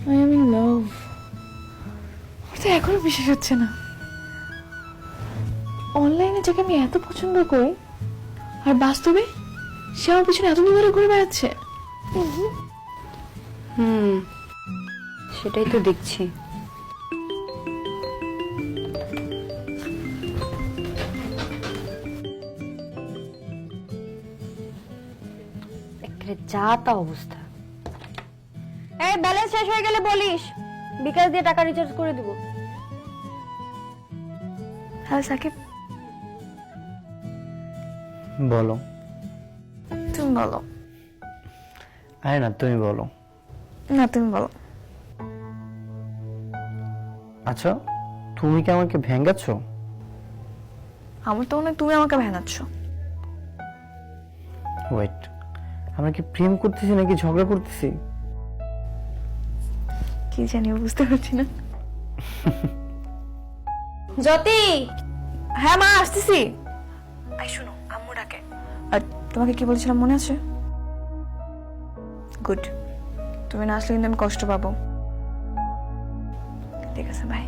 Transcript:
I am in love. তো এখনো বিশ্বাস হচ্ছে না, অনলাইনে যাকে আমি এত পছন্দ করি আর বাস্তবে সে আমার পিছনে এতদিন ধরে ঘুরে বেড়াচ্ছে। সেটাই তো দেখছি। যা তা অবস্থা। এই ব্যালেন্স শেষ হয়ে গেলে বলিস, বিকাশ দিয়ে টাকা রিচার্জ করে দিব। হ্যালো সাকিব, বলো। তুমি বলো। আরে না, তুমি বলো। না তুমি বলো। আচ্ছা, তুমি কি আমাকে ভেঙ্গাচ্ছ? আমার তো মনে হয় তুমি আমাকে ভেঙাচ্ছ। ওয়েট, আমরা কি প্রেম করতেছি নাকি ঝগড়া করতেছি? কি জানি, বুঝতে পারছি না। জ্যোতি, হ্যাঁ মা, আসতেছি। আই শোনো, আম্মু ডাকে। আর তোমাকে কি বলছিলাম মনে আছে? গুড, তুমি না আসলে কিন্তু আমি কষ্ট পাবো। ঠিক আছে, বাই।